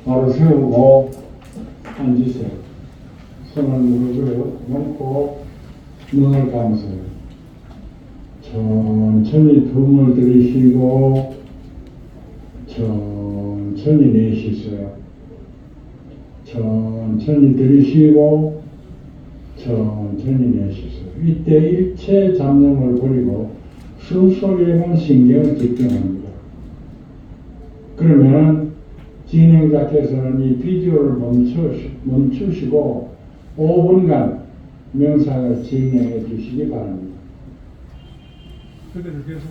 바로 세우고 앉으세요. 손을 무릎을 놓고 눈을 감으세요. 천천히 숨을 들이쉬고 천천히 내쉬세요. 천천히 들이쉬고 천천히 내쉬세요. 이때 일체 잡념을 버리고 숨소리에만 신경을 집중합니다. 그러면 진행자께서는 이 비디오를 멈추시고 5분간 명상을 진행해 주시기 바랍니다. 그대로 계속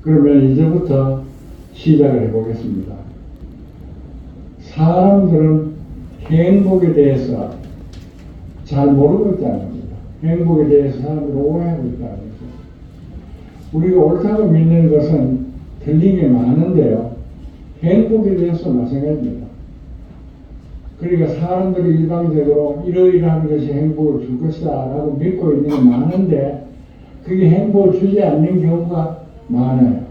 그러면 이제부터 시작을 해보겠습니다. 사람들은 행복에 대해서 잘 모르고 있다는 겁니다. 행복에 대해서 사람들이 오해하고 있다는 거죠. 우리가 옳다고 믿는 것은 틀린 게 많은데요. 행복에 대해서 마찬가지입니다. 그러니까 사람들이 일방적으로 이러이러한 것이 행복을 줄 것이다 라고 믿고 있는 게 많은데 그게 행복을 주지 않는 경우가 많아요.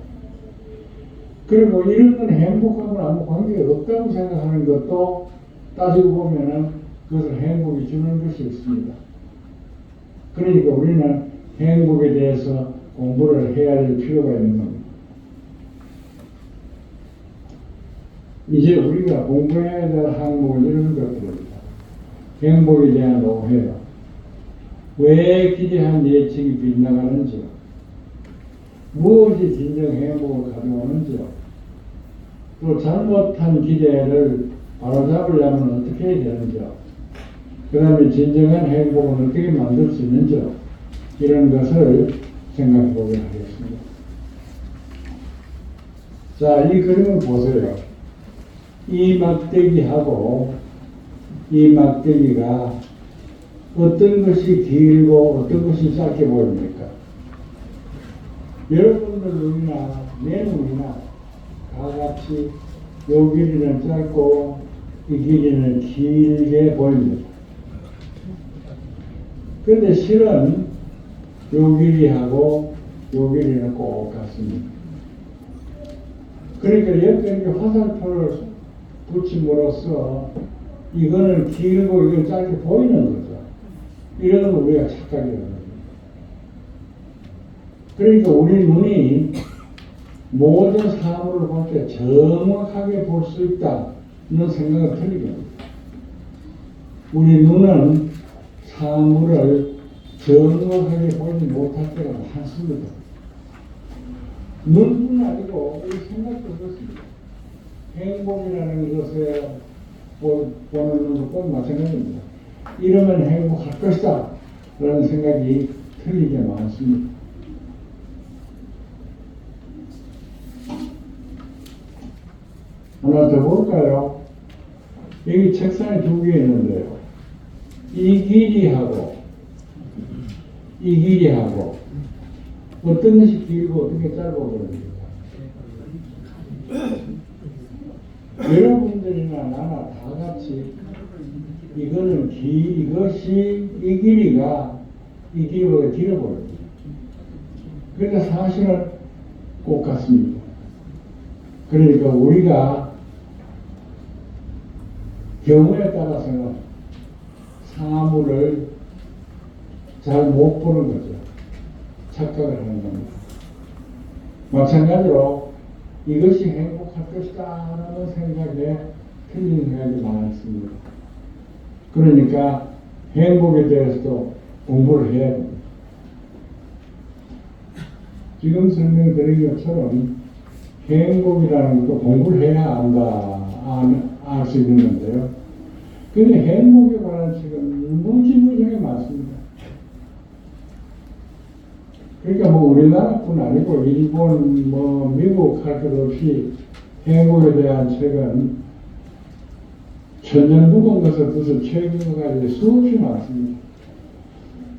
그리고 이런 건 행복하고는 아무 관계가 없다고 생각하는 것도 따지고 보면은 그것을 행복이 주는 것이 있습니다. 그러니까 우리는 행복에 대해서 공부를 해야 될 필요가 있는 겁니다. 이제 우리가 공부해야 될 항목은 이런 것들입니다. 행복에 대한 오해요. 왜 기대한 예측이 빗나가는지요. 무엇이 진정 행복을 가져오는지요. 또 잘못한 기대를 바로잡으려면 어떻게 해야 되는지요. 그 다음에 진정한 행복은 어떻게 만들 수 있는지요. 이런 것을 생각해 보도록 하겠습니다. 자, 이 그림을 보세요. 이 막대기하고 이 막대기가 어떤 것이 길고 어떤 것이 짧게 보입니까? 여러분들 눈이나 내 눈이나 다 같이 요 길이는 짧고 이 길이는 길게 보입니다. 근데 실은 요 길이하고 요 길이는 꼭 같습니다. 그러니까 여기에 화살표를 붙임으로써 이거는 길고 이건 짧게 보이는 거죠. 이런 걸 우리가 착각해요. 그러니까 우리 눈이 모든 사물을 볼 때 정확하게 볼 수 있다는 생각을 틀리게 합니다. 우리 눈은 사물을 정확하게 보지 못할 때가 많습니다. 눈뿐 아니고 우리 생각도 그렇습니다. 행복이라는 것에 보는 것과 마찬가지입니다. 이러면 행복할 것이다 라는 생각이 틀리게 많습니다. 하나 더 볼까요? 여기 책상에 두 개 있는데요. 이 길이하고 이 길이하고 어떤 것이 길고 어떤 게 짧아 보입니까? 여러분들이나 나나 다 같이 이거는 이것이 이 길이가 이 길이보다 길어 보입니다. 그러니까 사실은 꼭 같습니다. 그러니까 우리가 경우에 따라서는 사물을 잘 못 보는 거죠. 착각을 하는 겁니다. 마찬가지로 이것이 행복할 것이다 라는 생각에 틀린 생각이 많습니다. 그러니까 행복에 대해서도 공부를 해야 됩니다. 지금 설명드린 것처럼 행복이라는 것도 공부를 해야 알 수 있는 건데요. 근데 행복에 관한 책은 무지무지하게 많습니다. 그러니까 뭐 우리나라뿐 아니고 일본, 미국 할 것 없이 행복에 대한 책은 천년 묵은 것을 최근까지 수없이 많습니다.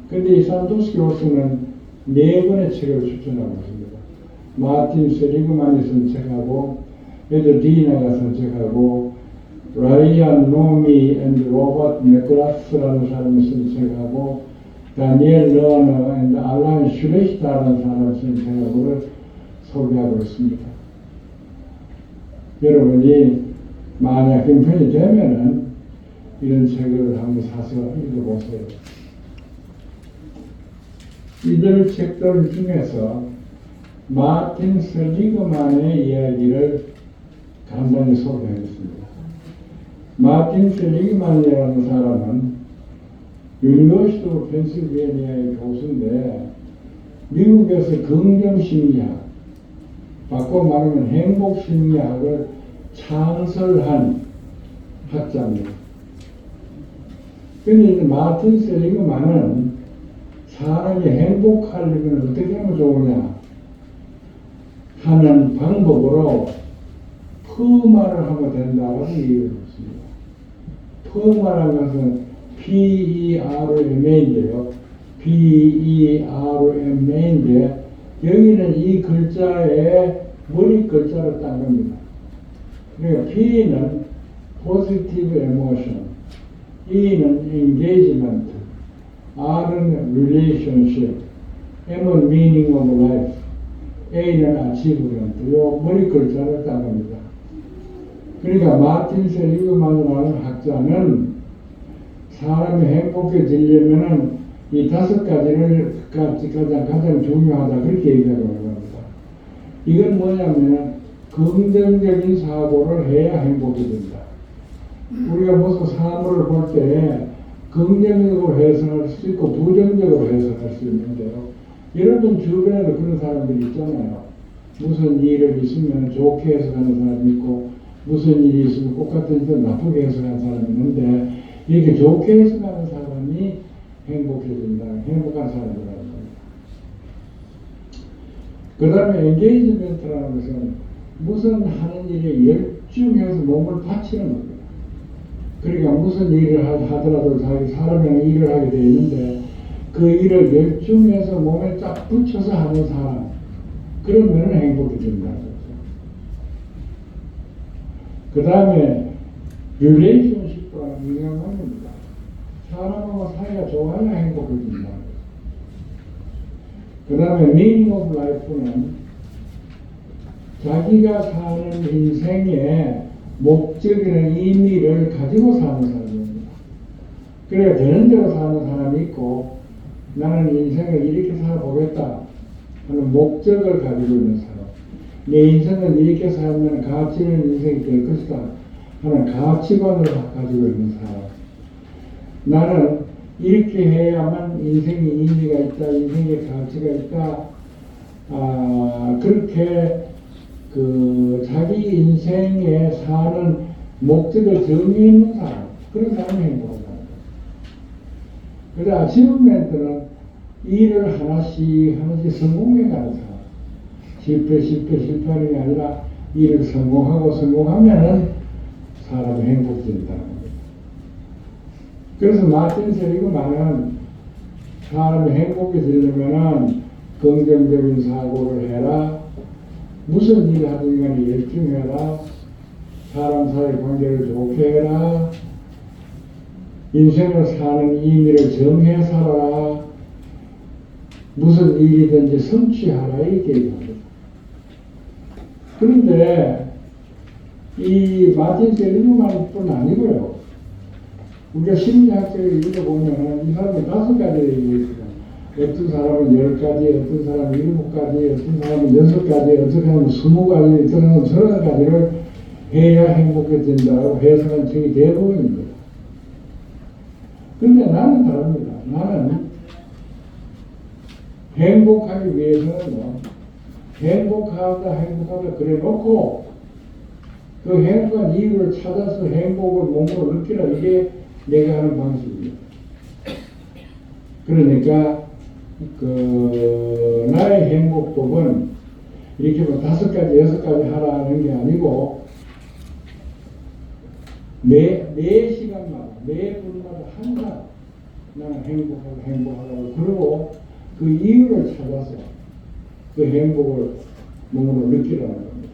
근데 이 산토시 교수는 4권의 책을 추천하고 있습니다. 마틴 세리그만이 쓴 책하고 에드 디나가 쓴 책하고 라이언 노미 앤드 로버트 맥그라스라는 사람이 쓴 책하고 다니엘 러너, 알란 슈레시다라는 사람 선생하고를 소개하고 있습니다. 여러분이 만약 형편이 되면은 이런 책을 한번 사서 읽어보세요. 이들 책들 중에서 마틴 셀리그만의 이야기를 간단히 소개하겠습니다. 마틴 셀리그만이라는 사람은 유니버시티 오브 펜실베니아의 교수인데 미국에서 긍정심리학, 바꿔 말하면 행복심리학을 창설한 학자입니다. 그런데 마틴 셀리그만은 사람이 행복하려면 어떻게 하면 좋으냐 하는 방법으로 퍼마를 하면 된다고 얘기를 했습니다. 퍼마라는 것은 PERMA인데요. PERMA인데 여기는 이 글자에 머리 글자로 딴 겁니다. 그러니까 P는 Positive Emotion, E는 Engagement, R은 Relationship, M은 Meaning of Life, A는 Achievement. 요 머리 글자를 딴 겁니다. 그러니까 마틴 셀리그만이라는 학자는 사람이 행복해지려면은 이 5가지를 가장 중요하다 그렇게 얘기하고 있는 겁니다. 이건 뭐냐면 긍정적인 사고를 해야 행복해진다. 우리가 무슨 사물을 볼 때 긍정적으로 해석할 수 있고 부정적으로 해석할 수 있는데요. 여러분 주변에도 그런 사람들이 있잖아요. 무슨 일을 있으면 좋게 해석하는 사람이 있고 무슨 일이 있으면 똑같은 일 나쁘게 해석하는 사람이 있는데 이렇게 좋게 해석하는 사람이 행복해진다. 행복한 사람이라는 겁니다. 그 다음에 엔게이지먼트라는 것은 무슨 하는 일에 열중해서 몸을 바치는 겁니다. 그러니까 무슨 일을 하더라도 자기 사람이랑 일을 하게 되어 있는데 그 일을 열중해서 몸에 딱 붙여서 하는 사람, 그러면 행복해진다는 거죠. 그 다음에 릴레이션십과 인간관계입니다. 사람하고 사이가 좋아야 행복해진다. 그 다음에 meaning of life는 자기가 사는 인생의 목적이나 의미를 가지고 사는 사람입니다. 그래야 되는 대로 사는 사람이 있고 나는 인생을 이렇게 살아보겠다 하는 목적을 가지고 있는 사람, 내 인생을 이렇게 살면 가치 있는 인생이 될 것이다 하는 가치관을 가지고 있는 사람, 나는 이렇게 해야만 인생에 의미가 있다, 인생에 가치가 있다, 그렇게 자기 인생에 사는 목적을 정해 있는 사람, 그런 사람이 행복하다. 그래서 아치브먼트는 일을 하나씩 성공해 가는 사람, 실패하는 게 아니라 일을 성공하면은 사람이 행복해진다는 겁니다. 그래서 마틴 셀리그만은 사람이 행복해지려면은 긍정적인 사고를 해라, 무슨 일을 하든 간에 열중해라, 사람 사이 관계를 좋게 해라, 인생을 사는 의미를 정해 살아라, 무슨 일이든지 성취하라, 이렇게 얘기합니다. 그런데 이 마틴 셀리그만뿐 아니고요. 우리가 심리학자를 읽어보면 이 사람은 5가지를 얘기했어요. 어떤 사람은 10가지, 어떤 사람은 7가지, 어떤 사람은 6가지, 어떤 사람은 20가지, 어떤 사람은 30가지를 해야 행복해진다고 해석한 책이 대부분입니다. 그런데 나는 다릅니다. 나는 행복하기 위해서는 행복하다 그래 놓고 그 행복한 이유를 찾아서 행복을 몸으로 느끼라, 이게 내가 하는 방식입니다. 그러니까 나의 행복법은 이렇게 뭐 5가지, 6가지 하라는 게 아니고 매 시간마다, 매 분마다 항상 나는 행복하다고 그러고 그 이유를 찾아서 그 행복을 몸으로 느끼라는 겁니다.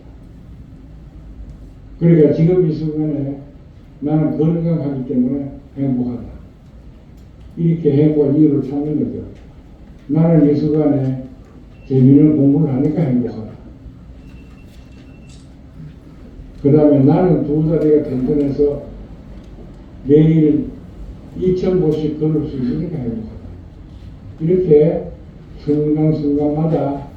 그러니까 지금 이 순간에 나는 건강하기 때문에 행복하다. 이렇게 행복한 이유를 찾는 거죠. 나는 이 순간에 재미있는 공부를 하니까 행복하다. 그 다음에 나는 두 다리가 튼튼해서 매일 2,000보씩 걸을 수 있으니까 행복하다. 이렇게 순간순간마다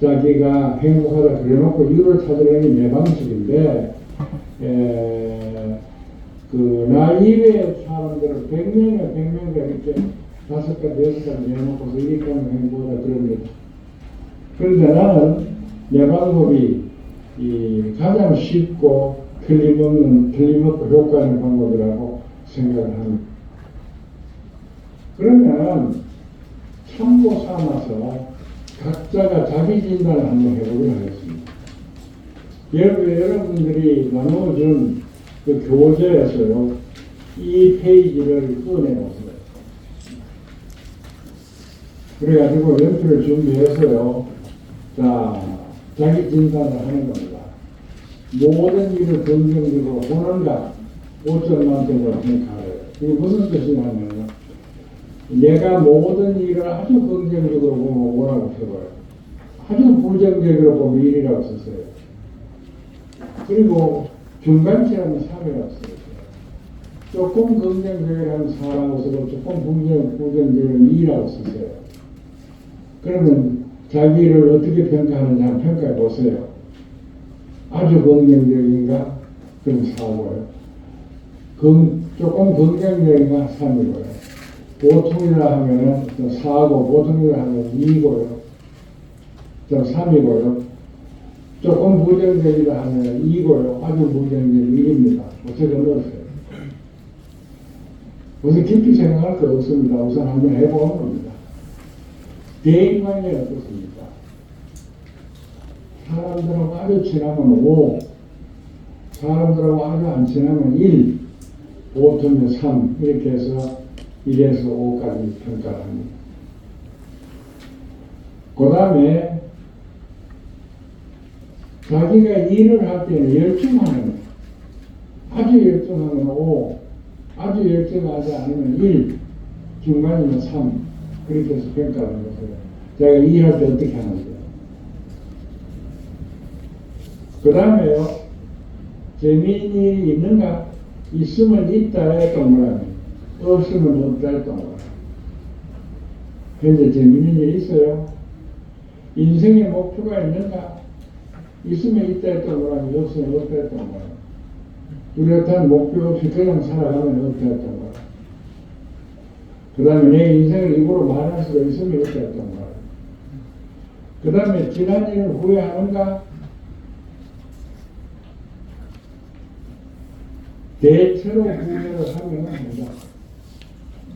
자기가 행복하다 그래놓고 이유를 찾으려는 게 내 방식인데, 나 이외의 사람들은 100명에 이렇게 5가지, 6가지 내놓고서 이렇게 하면 행복하다 그럽니다. 그런데 나는 내 방법이 가장 쉽고 틀림없고 효과 있는 방법이라고 생각을 합니다. 그러면 참고 삼아서 각자가 자기 진단을 한번 해보도록 하겠습니다. 여러분들이 나눠준 그 교재에서요, 이 페이지를 꺼내보세요. 그래가지고 연필을 준비해서요, 자, 자기 진단을 하는 겁니다. 모든 일을 긍정적으로 보는가, 5점 만점으로 평가해요. 이게 무슨 뜻이냐면요, 내가 모든 일을 아주 긍정적으로 보면 5라고 써봐요. 아주 부정적으로 보면 1이라고 썼어요. 그리고 중간치라면 3이라고 써요. 조금 긍정적이라면 4라고 쓰고 조금 부정적이라면 2라고 썼어요. 그러면 자기를 어떻게 평가하는지 한번 평가해 보세요. 아주 긍정적인가? 그럼 4고요. 조금 긍정적인가? 3이고요. 보통이라 하면은 4고, 보통이라 하면 2고요. 좀 3이고요. 조금 부정적이라 하면 2고요. 아주 부정적인 1입니다. 어떻게 넣었어요? 무슨 깊이 생각할 거 없습니다. 우선 한번 해보는 겁니다. 대인관계는 어떻습니까? 사람들하고 아주 친하면 5, 사람들하고 아주 안 친하면 1, 보통은 3, 이렇게 해서 1에서 5까지 평가를 합니다. 그 다음에 자기가 일을 할 때는 열중하는, 아주 열중하면 5, 아주 열중하지 않으면 1, 중간이면 3, 그렇게 해서 평가하는 거예요. 자기가 일할 때 어떻게 하는지. 그 다음에요, 재미있는 일이 있는가? 있으면 있다에 동그라미, 없으면 없다에 동그라미. 현재 재미있는 일이 있어요? 인생의 목표가 있는가? 있으면 있다에 동그라미, 없으면 없다에 동그라미. 뚜렷한 목표 없이 그냥 살아가면 없다에 동그라미. 그 다음에 내 인생을 입으로 말할 수가 있으면 있다에 동그라미. 그 다음에 지난 일을 후회하는가? 대체로 후회를 하면 한다.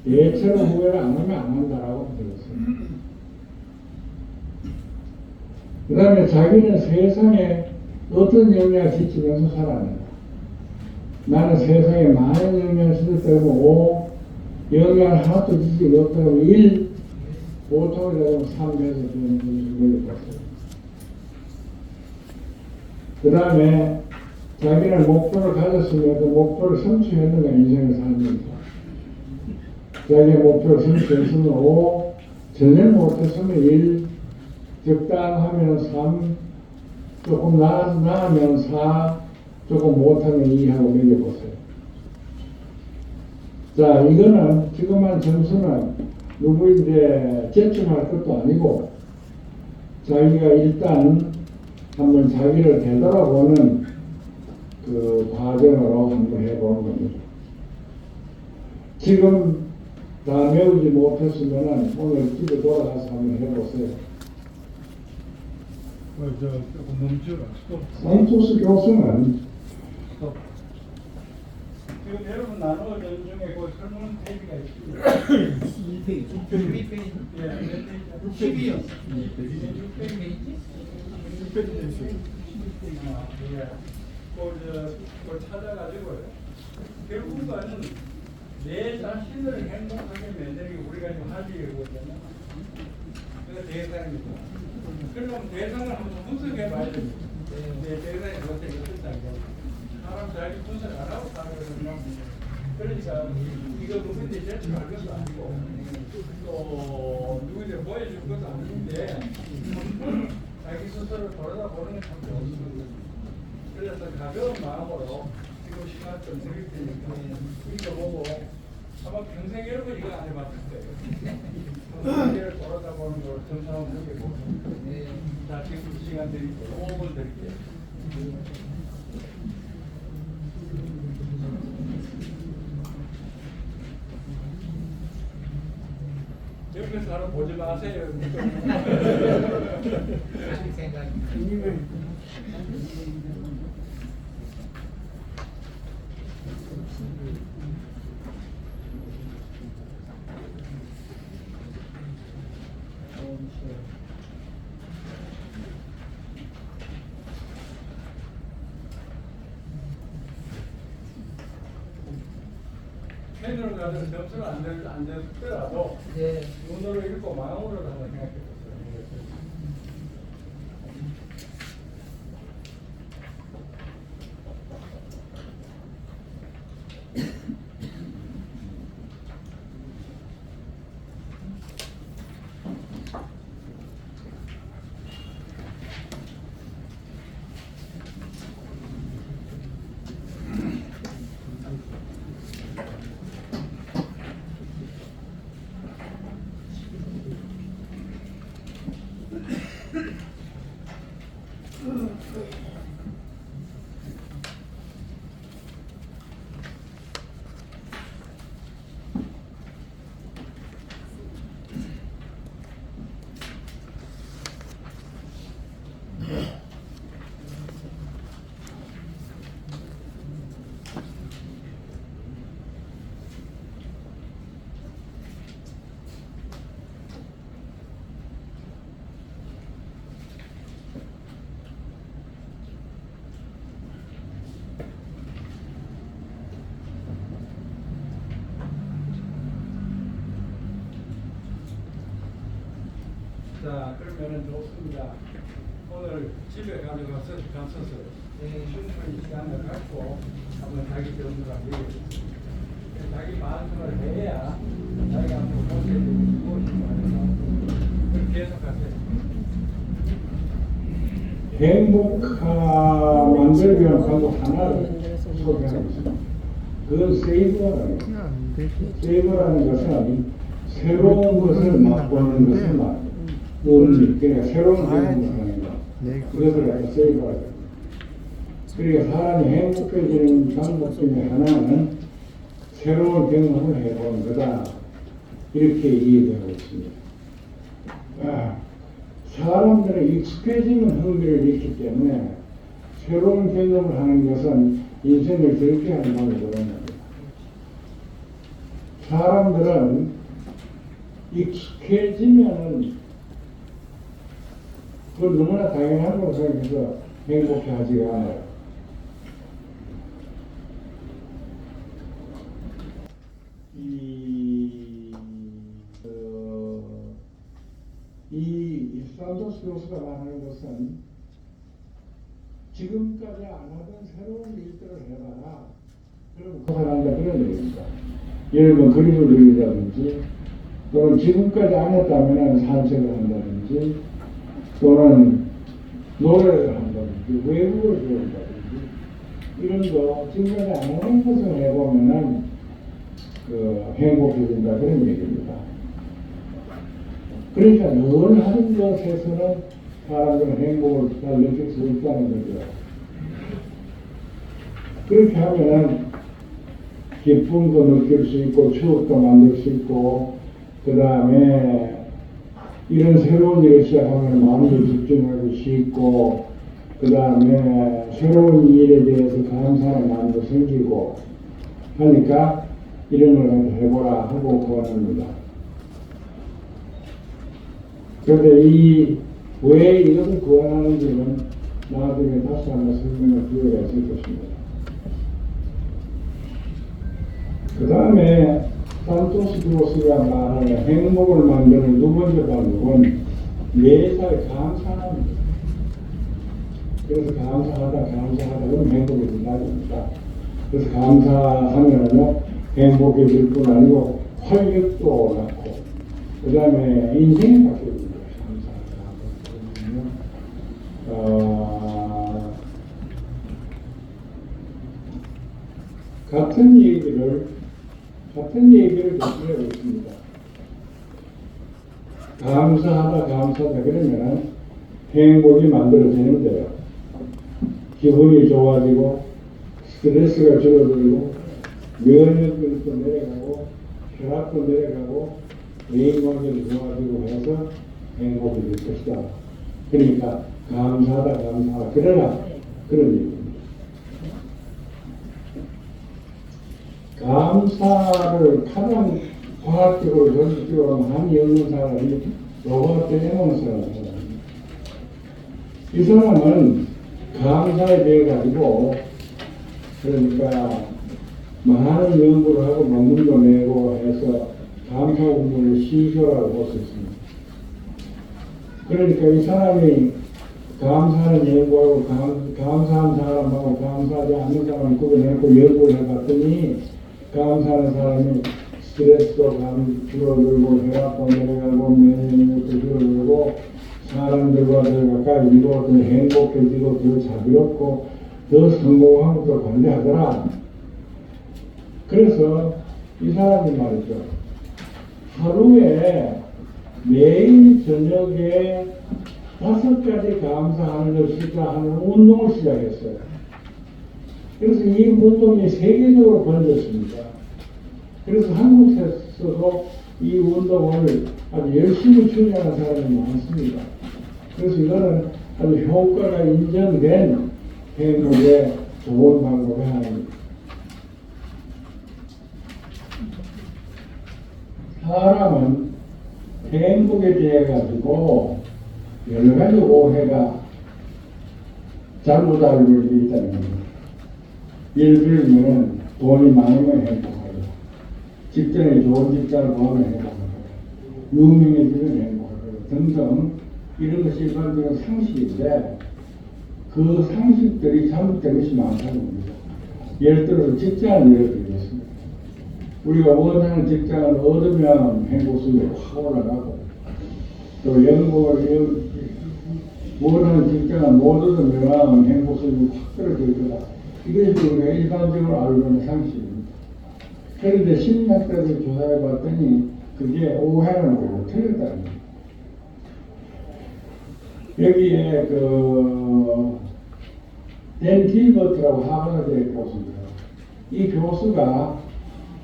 대체로 후회를 안 하면 안 한다라고 들었어요. 그 다음에 자기는 세상에 어떤 영향을 끼치면서 살아낸다. 나는 세상에 많은 영향을 끼쳤다고 5, 영향을 하나도 끼치지 없다고 1, 보통이라고 3에서 주는 것을 봤어요. 그 다음에 자기는 목표를 가졌으면 그 목표를 성취했는가 인생을 살면서. 자기의 목표를 성취했으면 5, 전혀 못했으면 1, 적당하면 3, 조금 나으면 4, 조금 못하면 2 하고 매겨보세요. 자, 이거는 지금만 점수는 누구인데 제출할 것도 아니고 자기가 일단 한번 자기를 되돌아보는 그 과정으로 한번 해보는 겁니다. 지금 다 메우지 못했으면 오늘 집에 돌아가서 한번 해보세요. 조금 멈춰라. 산토스 교수는 지금 여러분 나누어진 중에 그 설문 페이지가 있습니다. 2페이지. 12페이지. 예, 몇 페이지야? 12요. 6페이지? 6페이지 있어요. 예. 그걸 찾아가지고요. 결국은 내 자신을 행복하게 만들기 우리가 지금 할 일이거든요. 그래서 대상입니다. 그럼 대상을 한번 분석해 봐야 됩니다. 내 대상이 어떻게 됐다. 사람 자기 분석 안 하고 살아가는 그러니까 이거 누구인지 제출할 것도 아니고 또 누구인지 보여줄 것도 아닌데 자기 스스로 돌아다 보는 게 참 좋습니다. 그래서 가벼운 마음으로 지금 시간 좀 드릴 테니까 이거 보고 아마 평생 여러분 이거 안 해봤을 거예요. 세계를 돌아다 보는 걸 정상으로 느끼고 자 지금 시간 드릴게요. 5분 드릴게요. 옆에서 하나 보지 마세요. 생각. 펜으로 가서 점수는 안 됐더라도 네. 눈으로 읽고 마음으로도 한번 생각해 보세요. 자, 그러면은 좋습니다. 오늘 집에 가져가서 충분히 시간을 갖고 한번 자기 점수를 매기겠습니다. 자기 반성을 해야 자기가 앞으로 못해야 되는 무엇인가 하는 그렇게 계속하세요. 행복하 만들기 위한 방법 하나를 소개하겠습니다. 그건 세이브라는 거예요. 세이브라는 것은 새로운 것을 맛보는 것을 말이에요. 음식, 그러니까 새로운 경험을 하는 거. 그것을 갖다 세이브가 돼요. 그러니까 사람이 행복해지는 방법 중에 하나는 새로운 경험을 해보는 거다. 이렇게 이해되고 있습니다. 사람들은 익숙해지는 흥미를 잃기 때문에 새로운 경험을 하는 것은 인생을 즐겁게 하는 방법으로 합니다. 사람들은 익숙해지면은 그걸 너무나 당연한 것으로 생각해서 행복해 하지가 않아요. 이 산토스 교수가 말하는 것은 지금까지 안 하던 새로운 일들을 해봐라. 그럼 고생한다 그런 얘기입니다. 예를 들면 그림을 그린다든지 또는 지금까지 안 했다면 산책을 한다든지 또는 노래를 한다든지 외국어를 배운다든지 이런 거 지금까지 안 하는 것을 해보면은 행복해진다 그런 얘기입니다. 그러니까 늘 하는 것에서는 사람들은 행복을 잘 느낄 수 있다는 거죠. 그렇게 하면은 기쁨도 느낄 수 있고 추억도 만들 수 있고 그 다음에 이런 새로운 일을 시작하면 마음도 집중하고 쉽고 그 다음에 새로운 일에 대해서 감사하는 마음도 생기고 하니까 이런 걸 해보라 하고 구원합니다. 그런데 왜 이것을 구원하는지는 나중에 다시 한번 설명할 기회가 있을 것입니다. 그 다음에 산토스 교수가 말하는 행복을 만드는 두 번째 방법은 매사에 감사합니다. 그래서 감사하다 그러면 행복이 된다는 겁니다. 그래서 감사하면은요 행복해질 뿐 아니고 활력도 낳고 그 다음에 인생이 바뀌어집니다. 같은 얘기를 계속하고 있습니다. 감사하다 그러면 행복이 만들어지는데요. 기분이 좋아지고 스트레스가 줄어들고 면역력도 내려가고 혈압도 내려가고 뇌관계도 좋아지고 해서 행복이 될 것이다. 그러니까 감사하다 그러나 그런 얘기입니다. 감사를 가장 과학적으로 전적으로 많이 얻는 사람이 로버트 에몬스라는 사람입니다. 이 사람은 감사에 대해 가지고 그러니까 많은 연구를 하고 논문도 내고 해서 감사 운동의 시조라고 볼 수 있습니다. 그러니까 이 사람이 감사하는 연구하고 감사한 사람하고 감사하지 않는 사람을 구분해놓고 연구를 해봤더니 감사하는 사람이 스트레스도 줄어들고 혈압도 내려가고 면역력도 줄어들고 사람들과 더 가까이지고 더 행복해지고 더 자비롭고 더 성공하고 더 관대하더라. 그래서 이 사람이 말이죠. 하루에 매일 저녁에 5가지 감사하는 걸 시작하는 운동을 시작했어요. 그래서 이 운동이 세계적으로 번졌습니다. 그래서 한국에서도 이 운동을 아주 열심히 추진하는 사람이 많습니다. 그래서 이거는 아주 효과가 인정된 행복의 좋은 방법이 하나입니다. 사람은 행복에 대해 가지고 여러 가지 오해가 잘못 알고 있다는 겁니다. 예를 들면 돈이 많으면 행복하고 직장에 좋은 직장을 구하면 행복하고 유명해지면 행복하고 등등 이런 것이 일반적인 상식인데 그 상식들이 잘못된 것이 많다는 겁니다. 예를 들어서 직장을 예를 들겠습니다. 우리가 원하는 직장을 얻으면 행복수준이 확 올라가고 또 연봉을 원하는 직장을 못 얻으면 행복수준이 확 떨어질 거다. 이것이 우리가 일반적으로 알고 있는 상식입니다. 그런데 심리학자들 조사해 봤더니 그게 오해는 오고 틀렸다는 겁니다. 여기에 댄 길버트라고 하버드대 교수입니다. 이 교수가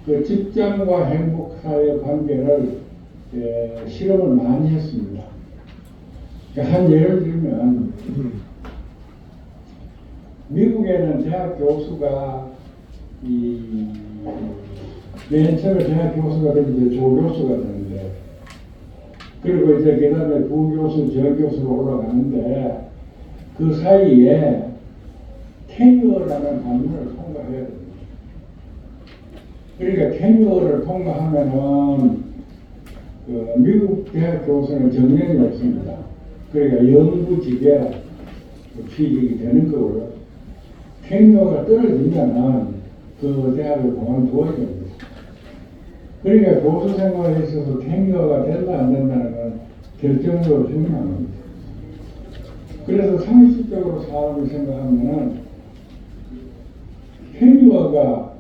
그 직장과 행복 사이의 관계를 실험을 많이 했습니다. 그러니까 한 예를 들면 미국에는 대학 교수가 맨 처음에 대학 교수가 되는데 조교수가 되는데 그리고 이제 그 다음에 부교수, 저교수로 올라가는데 그 사이에 테뉴어라는 단문을 통과해야 됩니다. 그러니까 테뉴어를 통과하면은 그 미국 대학 교수는 정년이 없습니다. 그러니까 연구직에 취직이 되는 거고요. 테뉴어가 떨어지면은 그 대학을 그만두어야 됩니다. 그러니까 교수 생활에 있어서 테뉴어가 된다 안 된다는 건 결정적으로 중요한 겁니다. 그래서 상식적으로 사람을 생각하면은 테뉴어가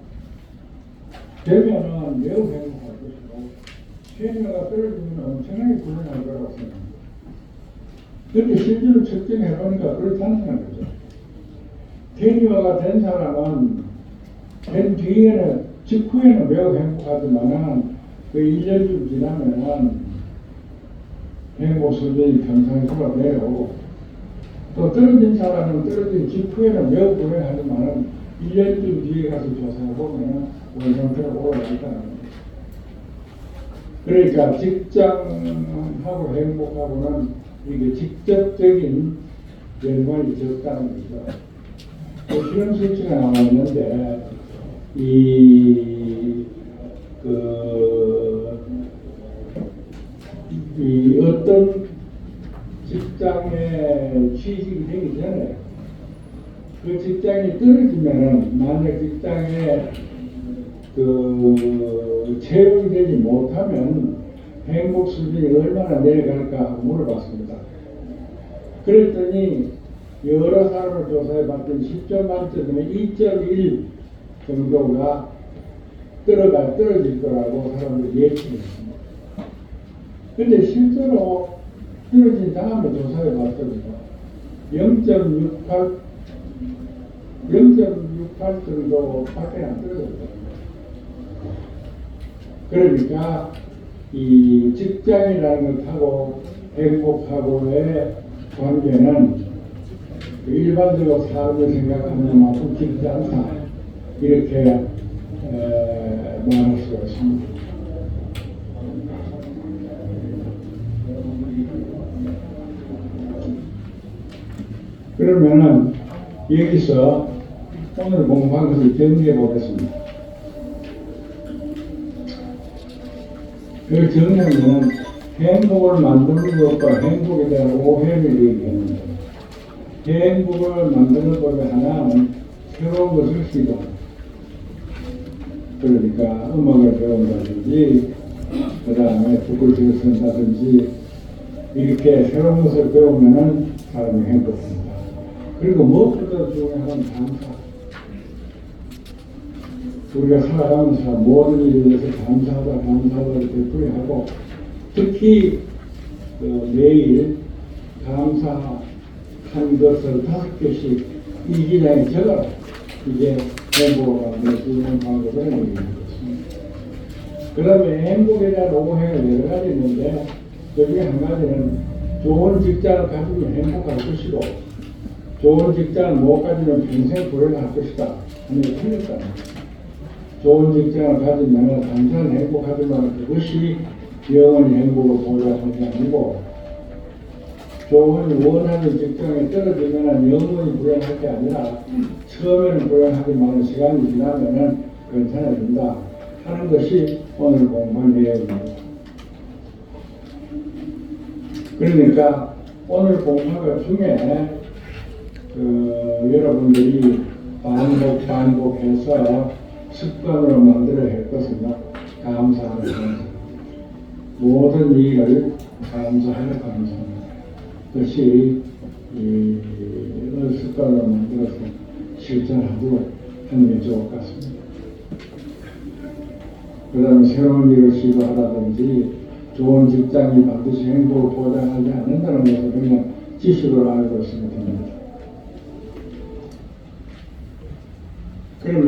되면은 매우 행복할 것이고 테뉴어가 떨어지면 엄청나게 곤란할 거라고 생각합니다. 그런데 실제로 측정해 보니까 그렇지 않다는 거죠. 테뉴어가 된 사람은 된 뒤에는 직후에는 매우 행복하지만은 그 1년쯤 지나면은 행복 수준이 평상시가 내려오고 또 떨어진 사람은 떨어진 직후에는 매우 불행하지만은 1년쯤 뒤에 가서 조사해 보면은 원상태가 올라가다는 겁니다. 그러니까 직장하고 행복하고는 이게 직접적인 연관이 적다는 거죠. 실험 수치가 나와 있는데 어떤 직장에 취직이 되기 전에 그 직장이 떨어지면은 만약 직장에 채용되지 못하면 행복 수준이 얼마나 내려갈까 하고 물어봤습니다. 그랬더니 여러 사람을 조사해 봤더니 10점 만점에 2.1 정도가 떨어질 거라고 사람들이 예측했습니다. 근데 실제로 떨어진 다음에 조사해 봤더니 0.68 정도밖에 안 떨어졌거든요. 그러니까 이 직장이라는 것하고 행복하고의 관계는 일반적으로 사람을 생각하는 만큼 깊지 않다. 이렇게 말할 수가 있습니다. 그러면은 여기서 오늘 공부한 것을 정리해 보겠습니다. 그 정리는 행복을 만드는 것과 행복에 대한 오해를 얘기했는데, 행복을 만드는 것의 하나는 새로운 것을 시도합니다. 그러니까 음악을 배운다든지, 그 다음에 북글씨를 쓴다든지, 이렇게 새로운 것을 배우면은 사람이 행복합니다. 그리고 무엇보다 중요한 건 감사. 우리가 살아가면서 모든 일에 대해서 감사하다를 되풀이하고, 특히 매일 감사한 것을 5개씩 일기장에 적어라. 이게 행복을 만들어주는 방법을 얘기하는 것입니다. 그 다음에 행복에 대한 오해가 여러 가지 있는데, 그 중에 한 가지는 좋은 직장을 가지면 행복할 것이고, 좋은 직장을 못 가지면 평생 불행할 것이다 하는 게 틀렸다. 좋은 직장을 가지면 당장 행복하지만 그것이 영원히 행복을 보장하는 게 아니고, 좋은 원하는 직장에 떨어지면 영원히 불행할 게 아니라 처음에는 불행하지만 시간이 지나면 괜찮아진다 하는 것이 오늘 공부한 내용입니다. 그러니까 오늘 공부한 것 중에 여러분들이 반복해서 습관으로 만들어야 할 것은요, 감사하는 감사. 모든 일을 감사하는 감사입니다. 그것이 습관으로 만들어서 실천하도록 하는 게 좋을 것 같습니다. 그 다음에 새로운 일을 시도하다든지 좋은 직장이 반드시 행복을 보장하지 않는다는 것을 그냥 지식으로 알고 있으면 됩니다.